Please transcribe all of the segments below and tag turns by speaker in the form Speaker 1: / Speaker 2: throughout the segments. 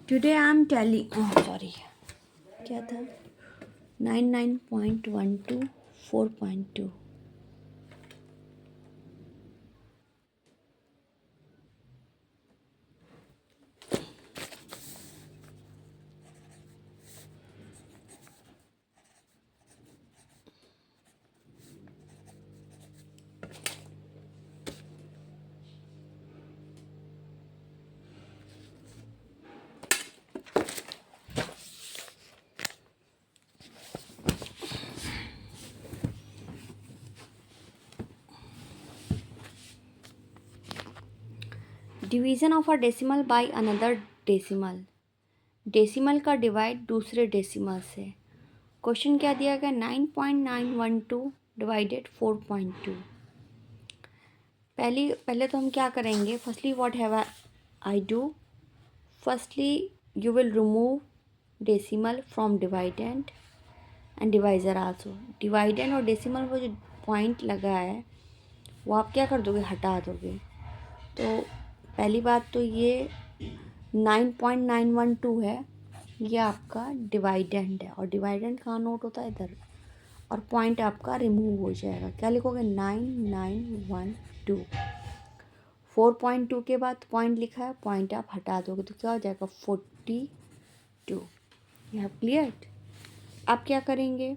Speaker 1: Today I am telling sorry क्या था 99.12 4.2 division of a decimal by another decimal. Decimal का divide दूसरे decimal से। क्वेश्चन क्या दिया गया 9.912 डिवाइडेड 4.2। पहले तो हम क्या करेंगे, firstly what have I do, firstly you will remove decimal from dividend and divisor also. Dividend और डेसिमल वो जो पॉइंट लगा है वो आप क्या कर दोगे, हटा दोगे। तो पहली बात तो ये 9.912 है, ये आपका डिवाइडेंड है और डिवाइडेंड कहाँ नोट होता है, इधर, और पॉइंट आपका रिमूव हो जाएगा। क्या लिखोगे 9912। 4.2 के बाद पॉइंट लिखा है, पॉइंट आप हटा दोगे तो क्या हो जाएगा 42। You have cleared. अब क्या करेंगे,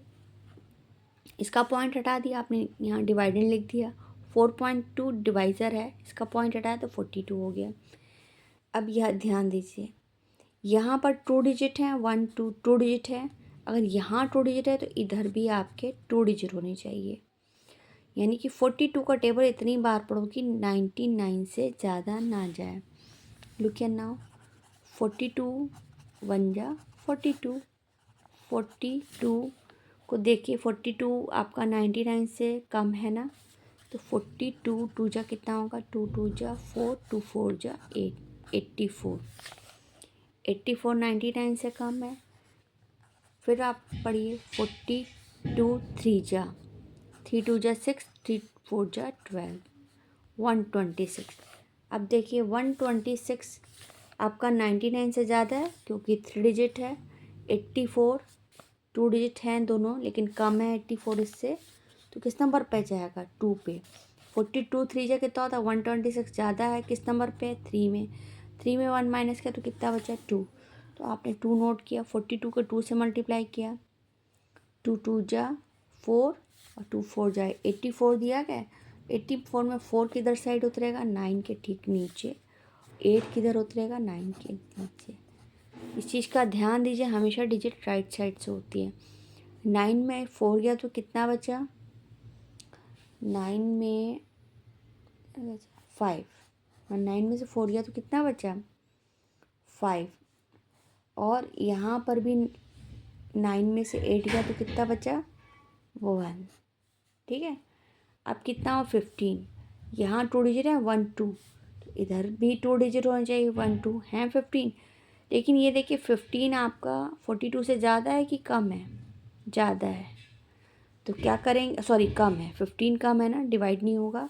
Speaker 1: इसका पॉइंट हटा दिया आपने, यहाँ डिवाइडेंड लिख दिया। 4.2 डिवाइज़र है, इसका पॉइंट हटाया तो 42 हो गया। अब यह ध्यान दीजिए, यहाँ पर 2 डिजिट हैं, 1 2 2 डिजिट है। अगर यहाँ 2 डिजिट है तो इधर भी आपके 2 डिजिट होने चाहिए। यानी कि 42 का टेबल इतनी बार पढ़ो कि 99 से ज़्यादा ना जाए। लुक एट नाउ, 42 1 जा 42, 42 को देखिए, 42 आपका 99 से कम है ना, तो 42 2 जा कितना होगा, 2 2 जा 4, 2 4 जा 8, 84। 84 99 से कम है। फिर आप पढ़िए 42 3 जा 3 2 जा 6, 3 4 जा 12, 126। अब देखिए 126 आपका 99 से ज़्यादा है क्योंकि 3 डिजिट है। 84 2 डिजिट हैं दोनों लेकिन कम है 84 इससे, तो किस नंबर पे जाएगा, 2 पे। 42 3 जा कितना होता है 126, ज़्यादा है किस नंबर पे, 3 में। 3 में 1 माइनस किया तो कितना बचा, 2। तो आपने 2 नोट किया, 42 को 2 से मल्टीप्लाई किया, 2 2 जा 4 और 2 4 जा 84 दिया गया। 84 में 4 किधर साइड उतरेगा, 9 के ठीक नीचे। 8 किधर उतरेगा, 9 के नीचे। इस चीज़ का ध्यान दीजिए, हमेशा डिजिट राइट साइड से होती है। 9 में 4 गया तो कितना बचा, 9 में 5, और 9 में से 4 गया तो कितना बचा, 5। और यहाँ पर भी 9 में से 8 गया तो कितना बचा, वो 1। ठीक है, अब कितना हो 15। यहाँ 2 डिजिट है 1 2, तो इधर भी 2 डिजिट होना चाहिए, 1 2 हैं 15। लेकिन ये देखिए 15 आपका 42 से ज़्यादा है कि कम है, ज़्यादा है। तो क्या करेंगे, सॉरी कम है, 15 कम है ना, डिवाइड नहीं होगा।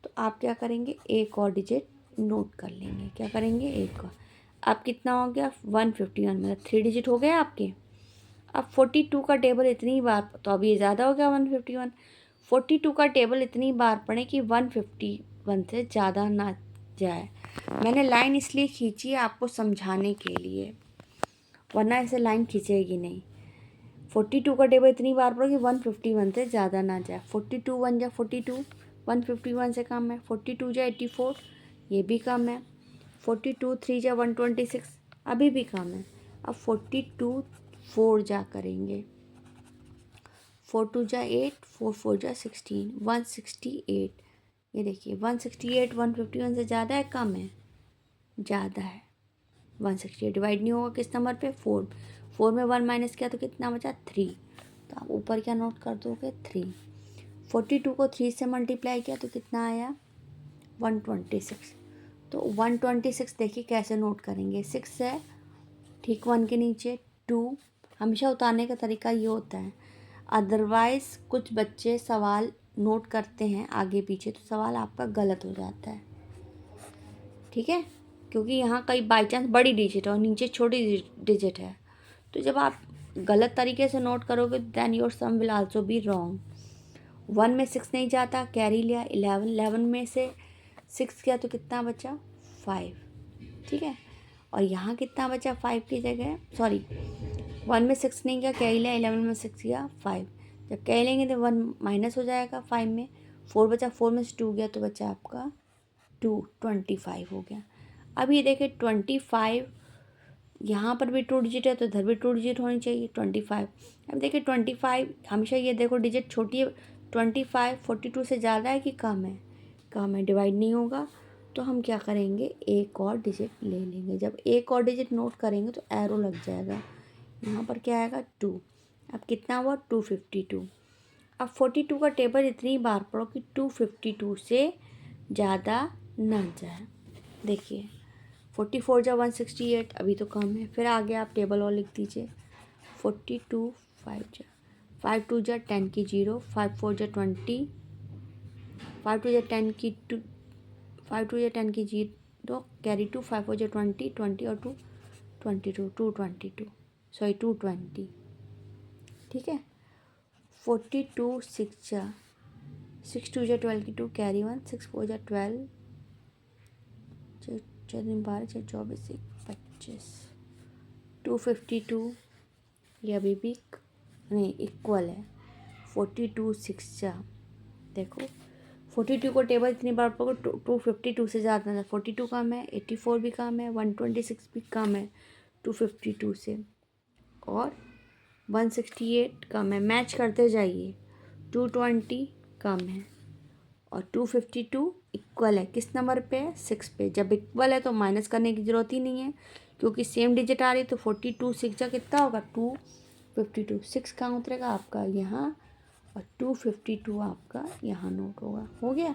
Speaker 1: तो आप क्या करेंगे, एक और डिजिट नोट कर लेंगे। क्या करेंगे, एक और। अब कितना हो गया 151, मतलब 3 डिजिट हो गए आपके। अब 42 का टेबल इतनी बार, तो अब ये ज़्यादा हो गया 151। 42 का टेबल इतनी बार पढ़े कि 151 से ज़्यादा ना जाए। मैंने लाइन इसलिए खींची है आपको समझाने के लिए, वरना ऐसे लाइन खींचेगी नहीं। 42 का टेबल इतनी बार पढ़ो कि 151 से ज़्यादा ना जाए। 42 1 जा 42, 151 से कम है। 42 जा 84, ये भी कम है। 42 3 जा 126, अभी भी कम है। अब 42 4 जा करेंगे, 4 2 जा 8, 4 4 जा 16, 168। ये देखिए 168 151 से ज़्यादा है, कम है, ज़्यादा है। 168 डिवाइड नहीं होगा किस नंबर पे, 4। 4 में 1 माइनस किया तो कितना बचा, 3। तो आप ऊपर क्या नोट कर दोगे, 3। 42 को 3 से मल्टीप्लाई किया तो कितना आया, 126। तो 126 देखिए कैसे नोट करेंगे, 6 है ठीक 1 के नीचे, 2। हमेशा उतारने का तरीका ये होता है, अदरवाइज़ कुछ बच्चे सवाल नोट करते हैं आगे पीछे तो सवाल आपका गलत हो जाता है। ठीक है, क्योंकि यहाँ कई बाई चांस बड़ी डिजिट है और नीचे छोटी डिजिट है। तो जब आप गलत तरीके से नोट करोगे then your sum will also be wrong. 1 में 6 नहीं जाता, कैरी लिया 11, 11 में से 6 किया तो कितना बचा 5, ठीक है। और यहाँ कितना बचा 5 की जगह, सॉरी 1 में 6 नहीं गया, कैरी लिया 11 में 6 गया 5। जब कैरी लेंगे तो 1 माइनस हो जाएगा 5 में, 4 बचा, 4 में से 2 गया तो बचा आपका 2, 25 हो गया। अब ये देखिए 25, यहाँ पर भी 2 डिजिट है तो इधर भी 2 डिजिट होनी चाहिए 25। अब देखिए 25 हमेशा ये देखो डिजिट छोटी है, 25 42 से ज़्यादा है कि कम है, कम है, डिवाइड नहीं होगा। तो हम क्या करेंगे, एक और डिजिट ले लेंगे। जब एक और डिजिट नोट करेंगे तो एरो लग जाएगा, यहाँ पर क्या आएगा 2। अब कितना हुआ 252। अब 42 का टेबल इतनी बार पढ़ो कि 252 से ज़्यादा ना जाए। देखिए 44 जा 168, अभी तो कम है। फिर आगे आप टेबल और लिख दीजिए 42 5 जा 5 2 जा 10 की 0, 5 4 जा 20, 5 2 जा 10 की 2, 5 2 जा 10 की 0, कैरी 2, 5 4 जा 20, 20 और 2 22, 222, सॉरी 220, ठीक है। 42 6 जा 6 2 जा 12 की 2, कैरी 1, 6 4 जा 12, 12 24 25, 252, ये अभी भी नहीं इक्वल है 42 6 जा, देखो 42 को टेबल इतनी बार पढ़ो 252 से ज़्यादा है, 42 कम है, 84 भी कम है, 126 भी कम है 252 से, और 168 कम है। मैच करते जाइए, 220 कम है और 252 इक्वल है। किस नंबर पे है 6 पे। जब इक्वल है तो माइनस करने की ज़रूरत ही नहीं है क्योंकि सेम डिजिट आ रही है। तो 42 6 जा कितना होगा 252, 6 कहाँ उतरेगा आपका यहाँ और 252 आपका यहाँ नोट होगा। हो गया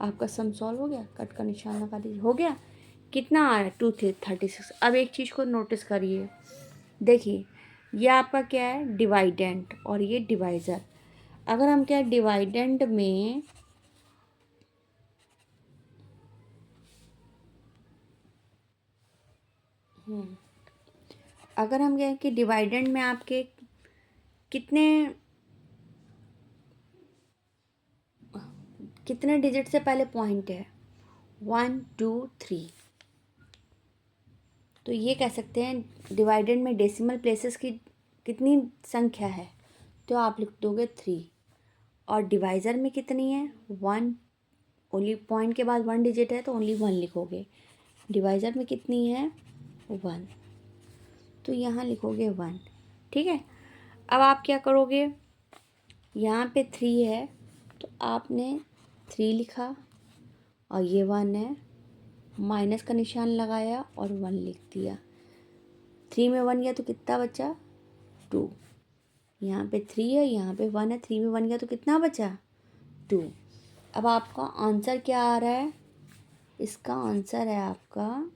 Speaker 1: आपका सम सॉल्व हो गया, कट का निशान लगा दीजिए, हो गया। कितना आ रहा है 236। अब एक चीज़ को नोटिस करिए, देखिए ये आपका क्या है डिवाइडेंट और ये डिवाइज़र। अगर हम क्या डिवाइडेंट में अगर हम कहें कि डिवाइडेंड में आपके कितने डिजिट से पहले पॉइंट है 1 2 3, तो ये कह सकते हैं डिवाइडेंड में डेसिमल प्लेसेस की कितनी संख्या है, तो आप लिख दोगे 3। और डिवाइज़र में कितनी है 1, ओनली पॉइंट के बाद 1 डिजिट है तो ओनली 1 लिखोगे। डिवाइज़र में कितनी है 1, तो यहाँ लिखोगे 1, ठीक है। अब आप क्या करोगे, यहाँ पे 3 है तो आपने 3 लिखा और ये 1 है, माइनस का निशान लगाया और 1 लिख दिया। 3 में 1 गया तो कितना बचा 2, यहाँ पे 3 है यहाँ पे 1 है, 3 में 1 गया तो कितना बचा 2। अब आपका आंसर क्या आ रहा है, इसका आंसर है आपका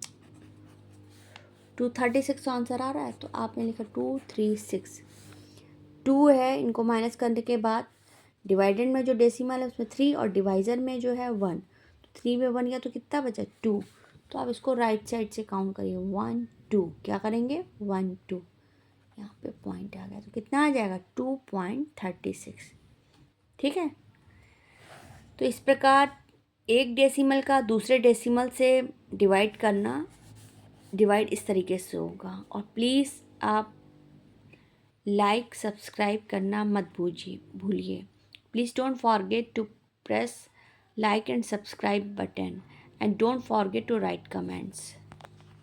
Speaker 1: 236 आंसर आ रहा है। तो आपने लिखा 236, 2 है, इनको माइनस करने के बाद डिवाइडेड में जो डेसिमल है उसमें 3 और डिवाइज़र में जो है 1, तो 3 में 1 गया तो कितना बचा 2। तो आप इसको राइट साइड से काउंट करिए 1 2, क्या करेंगे 1 2, यहाँ पे पॉइंट आ गया तो कितना आ जाएगा 2.36, ठीक है। तो इस प्रकार एक डेसिमल का दूसरे डेसिमल से डिवाइड करना, डिवाइड इस तरीके से होगा। और प्लीज़ आप लाइक सब्सक्राइब करना मत भूलिए। Please don't forget to press like and subscribe button and don't forget to write comments.